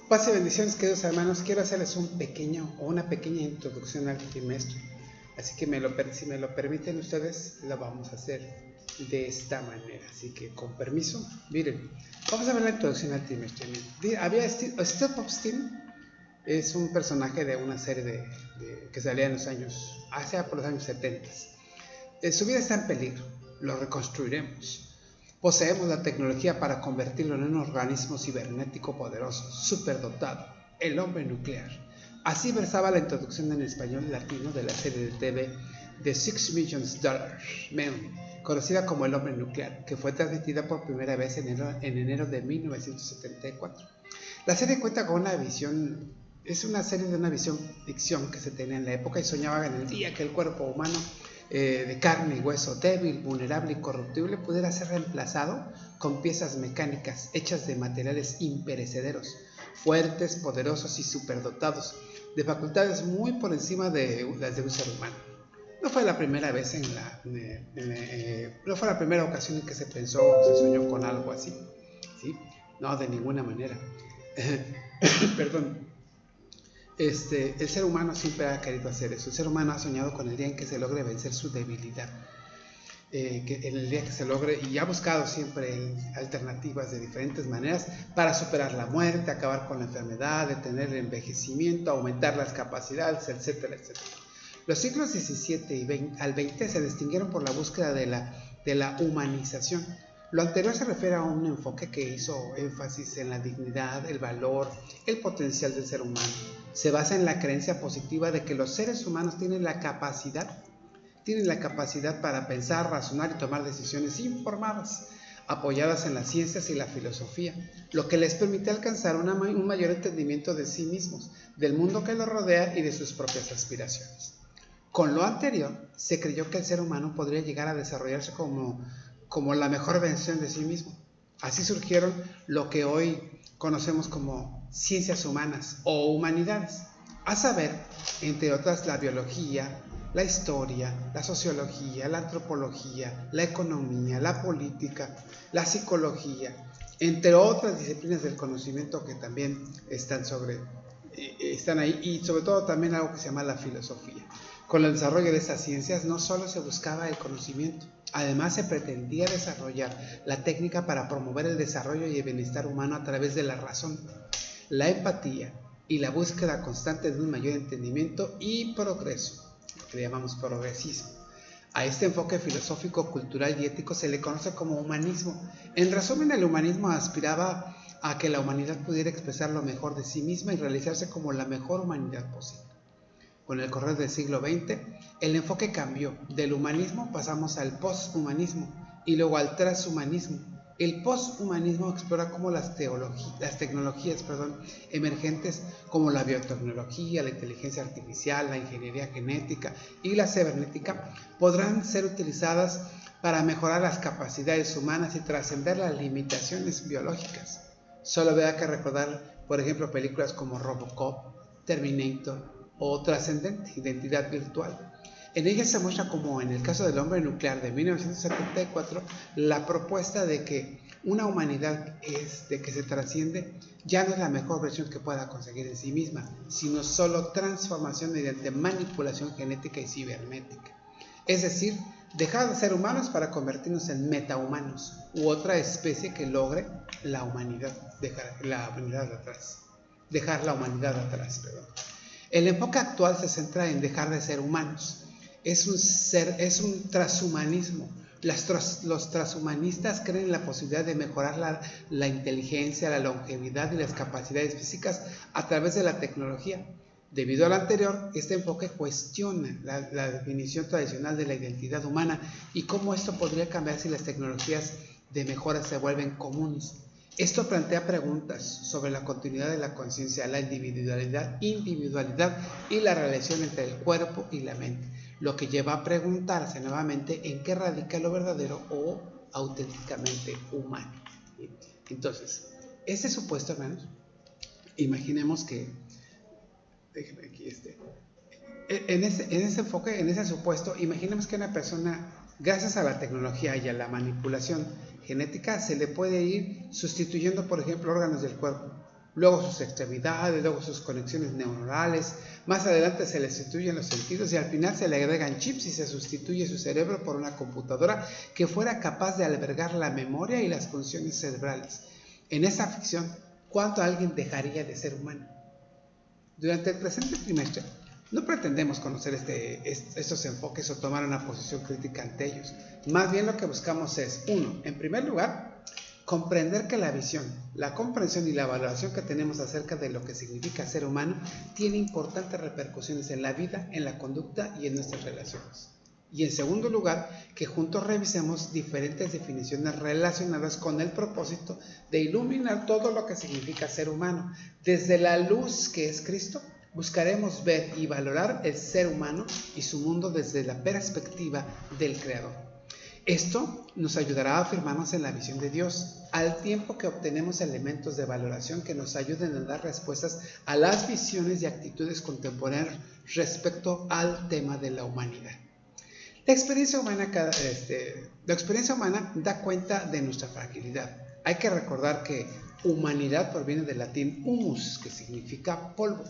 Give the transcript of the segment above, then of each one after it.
Paz y bendiciones, queridos hermanos. Quiero hacerles una pequeña introducción al trimestre. Así que si me lo permiten ustedes, lo vamos a hacer de esta manera. Así que con permiso, miren, vamos a ver la introducción al trimestre. Steve Epstein es un personaje de una serie que salía en los años, hacia por los años 70. Su vida está en peligro, lo reconstruiremos. Poseemos la tecnología para convertirlo en un organismo cibernético poderoso, superdotado, el hombre nuclear. Así versaba la introducción en español latino de la serie de TV The $6 Million Man, conocida como El hombre nuclear, que fue transmitida por primera vez en enero de 1974. La serie cuenta con una visión, es una serie de una visión ficción que se tenía en la época y soñaba en el día que el cuerpo humano de carne y hueso, débil, vulnerable y corruptible, pudiera ser reemplazado con piezas mecánicas hechas de materiales imperecederos, fuertes, poderosos y superdotados, de facultades muy por encima de las de un ser humano. No fue la primera vez no fue la primera ocasión en que se pensó o se soñó con algo así, ¿sí? No, de ninguna manera. Perdón. El ser humano siempre ha querido hacer eso. El ser humano ha soñado con el día en que se logre vencer su debilidad, en el día que se logre, y ha buscado siempre alternativas de diferentes maneras para superar la muerte, acabar con la enfermedad, detener el envejecimiento, aumentar las capacidades, etcétera, etcétera. Los siglos XVII al XX se distinguieron por la búsqueda de la humanización. Lo anterior se refiere a un enfoque que hizo énfasis en la dignidad, el valor, el potencial del ser humano. Se basa en la creencia positiva de que los seres humanos tienen la capacidad para pensar, razonar y tomar decisiones informadas, apoyadas en las ciencias y la filosofía, lo que les permite alcanzar un mayor entendimiento de sí mismos, del mundo que los rodea y de sus propias aspiraciones. Con lo anterior, se creyó que el ser humano podría llegar a desarrollarse como la mejor versión de sí mismo. Así surgieron lo que hoy conocemos como ciencias humanas o humanidades, a saber, entre otras, la biología, la historia, la sociología, la antropología, la economía, la política, la psicología, entre otras disciplinas del conocimiento que también están ahí, y sobre todo también algo que se llama la filosofía. Con el desarrollo de estas ciencias no solo se buscaba el conocimiento, además se pretendía desarrollar la técnica para promover el desarrollo y el bienestar humano a través de la razón, la empatía y la búsqueda constante de un mayor entendimiento y progreso, lo que le llamamos progresismo. A este enfoque filosófico, cultural y ético se le conoce como humanismo. En resumen, el humanismo aspiraba a que la humanidad pudiera expresar lo mejor de sí misma y realizarse como la mejor humanidad posible. Con el correr del siglo XX, el enfoque cambió. Del humanismo pasamos al posthumanismo y luego al transhumanismo. El posthumanismo explora cómo las tecnologías emergentes como la biotecnología, la inteligencia artificial, la ingeniería genética y la cibernética podrán ser utilizadas para mejorar las capacidades humanas y trascender las limitaciones biológicas. Solo habrá que recordar, por ejemplo, películas como Robocop, Terminator o Trascendente, Identidad Virtual. En ella se muestra como en el caso del hombre nuclear de 1974, la propuesta de que una humanidad de que se trasciende ya no es la mejor versión que pueda conseguir en sí misma, sino solo transformación mediante manipulación genética y cibernética. Es decir, dejar de ser humanos para convertirnos en metahumanos u otra especie que logre dejar la humanidad atrás. El enfoque actual se centra en dejar de ser humanos. Es un transhumanismo. Los transhumanistas creen en la posibilidad de mejorar la inteligencia, la longevidad y las capacidades físicas a través de la tecnología. Debido al anterior, este enfoque cuestiona la definición tradicional de la identidad humana y cómo esto podría cambiar si las tecnologías de mejora se vuelven comunes. Esto plantea preguntas sobre la continuidad de la conciencia, la individualidad y la relación entre el cuerpo y la mente, lo que lleva a preguntarse nuevamente en qué radica lo verdadero o auténticamente humano. Entonces, ese supuesto, hermanos, imaginemos que, déjenme aquí en ese enfoque, en ese supuesto, imaginemos que una persona, gracias a la tecnología y a la manipulación genética, se le puede ir sustituyendo, por ejemplo, órganos del cuerpo. luego sus extremidades, luego sus conexiones neuronales, más adelante se le sustituyen los sentidos y al final se le agregan chips y se sustituye su cerebro por una computadora que fuera capaz de albergar la memoria y las funciones cerebrales. En esa ficción, ¿cuánto alguien dejaría de ser humano? Durante el presente trimestre, no pretendemos conocer estos enfoques o tomar una posición crítica ante ellos. Más bien lo que buscamos es, 1. En primer lugar, comprender que la visión, la comprensión y la valoración que tenemos acerca de lo que significa ser humano tiene importantes repercusiones en la vida, en la conducta y en nuestras relaciones. Y en segundo lugar, que juntos revisemos diferentes definiciones relacionadas con el propósito de iluminar todo lo que significa ser humano. Desde la luz que es Cristo, buscaremos ver y valorar el ser humano y su mundo desde la perspectiva del Creador. Esto nos ayudará a afirmarnos en la visión de Dios, al tiempo que obtenemos elementos de valoración que nos ayuden a dar respuestas a las visiones y actitudes contemporáneas respecto al tema de la humanidad. La experiencia humana da cuenta de nuestra fragilidad. Hay que recordar que humanidad proviene del latín humus, que significa polvo.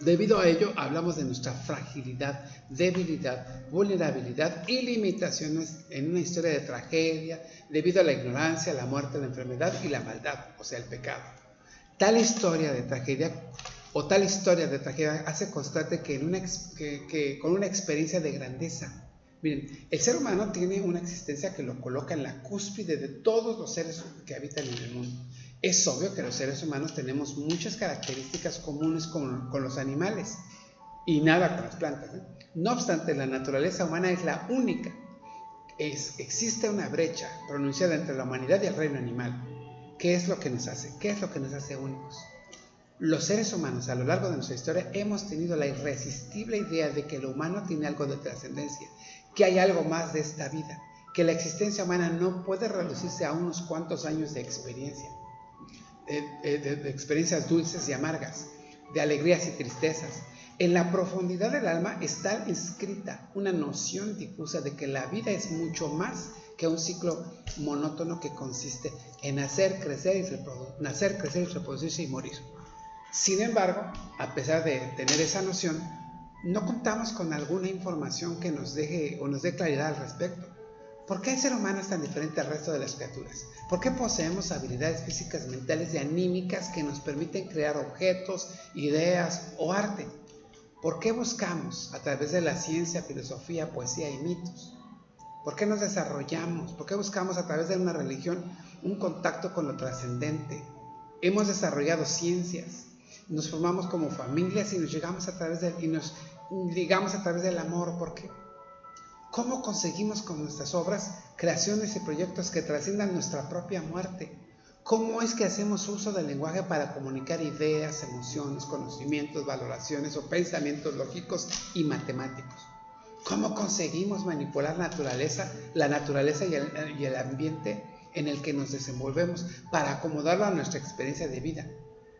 Debido a ello, hablamos de nuestra fragilidad, debilidad, vulnerabilidad y limitaciones en una historia de tragedia debido a la ignorancia, la muerte, la enfermedad y la maldad, o sea, el pecado. Tal historia de tragedia hace constante que con una experiencia de grandeza. Miren, el ser humano tiene una existencia que lo coloca en la cúspide de todos los seres que habitan en el mundo. Es obvio que los seres humanos tenemos muchas características comunes con los animales y nada con las plantas, ¿eh? No obstante, la naturaleza humana es la única. Existe una brecha pronunciada entre la humanidad y el reino animal. ¿Qué es lo que nos hace? ¿Qué es lo que nos hace únicos? Los seres humanos a lo largo de nuestra historia hemos tenido la irresistible idea de que lo humano tiene algo de trascendencia, que hay algo más de esta vida, que la existencia humana no puede reducirse a unos cuantos años de experiencia. De experiencias dulces y amargas, de alegrías y tristezas. En la profundidad del alma está inscrita una noción difusa de que la vida es mucho más que un ciclo monótono que consiste en nacer, crecer y reproducirse y morir. Sin embargo, a pesar de tener esa noción, no contamos con alguna información que nos dé claridad al respecto. ¿Por qué el ser humano es tan diferente al resto de las criaturas? ¿Por qué poseemos habilidades físicas, mentales y anímicas que nos permiten crear objetos, ideas o arte? ¿Por qué buscamos, a través de la ciencia, filosofía, poesía y mitos? ¿Por qué nos desarrollamos? ¿Por qué buscamos a través de una religión un contacto con lo trascendente? Hemos desarrollado ciencias, nos formamos como familias y nos ligamos a través del amor. ¿Por qué? ¿Cómo conseguimos con nuestras obras creaciones y proyectos que trasciendan nuestra propia muerte? ¿Cómo es que hacemos uso del lenguaje para comunicar ideas, emociones, conocimientos, valoraciones o pensamientos lógicos y matemáticos? ¿Cómo conseguimos manipular la naturaleza y el ambiente en el que nos desenvolvemos para acomodarlo a nuestra experiencia de vida?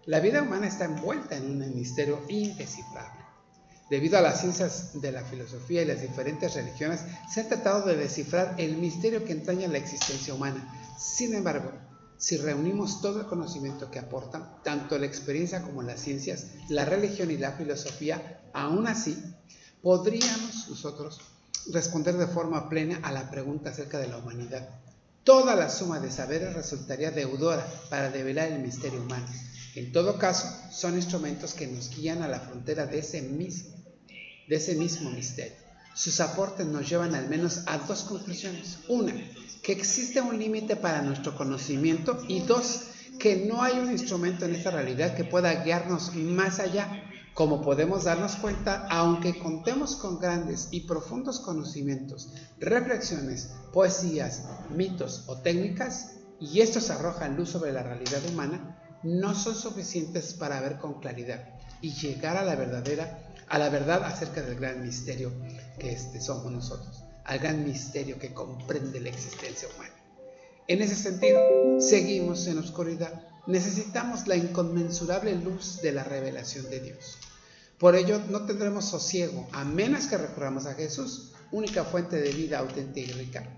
La vida humana está envuelta en un misterio indescifrable. Debido a las ciencias de la filosofía y las diferentes religiones, se ha tratado de descifrar el misterio que entraña la existencia humana. Sin embargo, si reunimos todo el conocimiento que aportan, tanto la experiencia como las ciencias, la religión y la filosofía, aún así, podríamos nosotros responder de forma plena a la pregunta acerca de la humanidad. Toda la suma de saberes resultaría deudora para develar el misterio humano. En todo caso, son instrumentos que nos guían a la frontera de ese mismo misterio. Sus aportes nos llevan al menos a dos conclusiones. Una, que existe un límite para nuestro conocimiento, y dos, que no hay un instrumento en esta realidad que pueda guiarnos más allá. Como podemos darnos cuenta, aunque contemos con grandes y profundos conocimientos, reflexiones, poesías, mitos o técnicas, y estos arrojan luz sobre la realidad humana, no son suficientes para ver con claridad y llegar a la verdad acerca del gran misterio que somos nosotros, al gran misterio que comprende la existencia humana. En ese sentido, seguimos en oscuridad. Necesitamos la inconmensurable luz de la revelación de Dios. Por ello, no tendremos sosiego a menos que recurramos a Jesús, única fuente de vida auténtica y rica,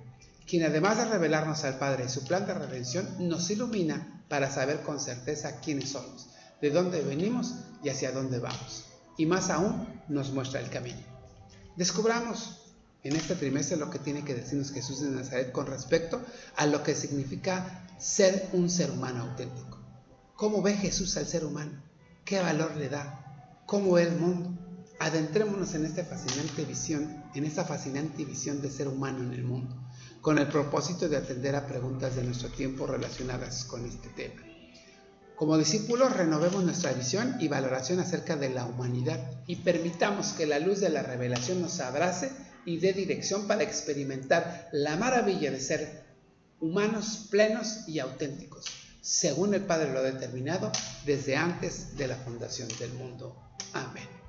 quien además de revelarnos al Padre y su plan de redención, nos ilumina para saber con certeza quiénes somos, de dónde venimos y hacia dónde vamos. Y más aún, nos muestra el camino. Descubramos en este trimestre lo que tiene que decirnos Jesús de Nazaret con respecto a lo que significa ser un ser humano auténtico. ¿Cómo ve Jesús al ser humano? ¿Qué valor le da? ¿Cómo ve el mundo? Adentrémonos en esta fascinante visión de ser humano en el mundo, con el propósito de atender a preguntas de nuestro tiempo relacionadas con este tema. Como discípulos, renovemos nuestra visión y valoración acerca de la humanidad y permitamos que la luz de la revelación nos abrace y dé dirección para experimentar la maravilla de ser humanos plenos y auténticos, según el Padre lo ha determinado desde antes de la fundación del mundo. Amén.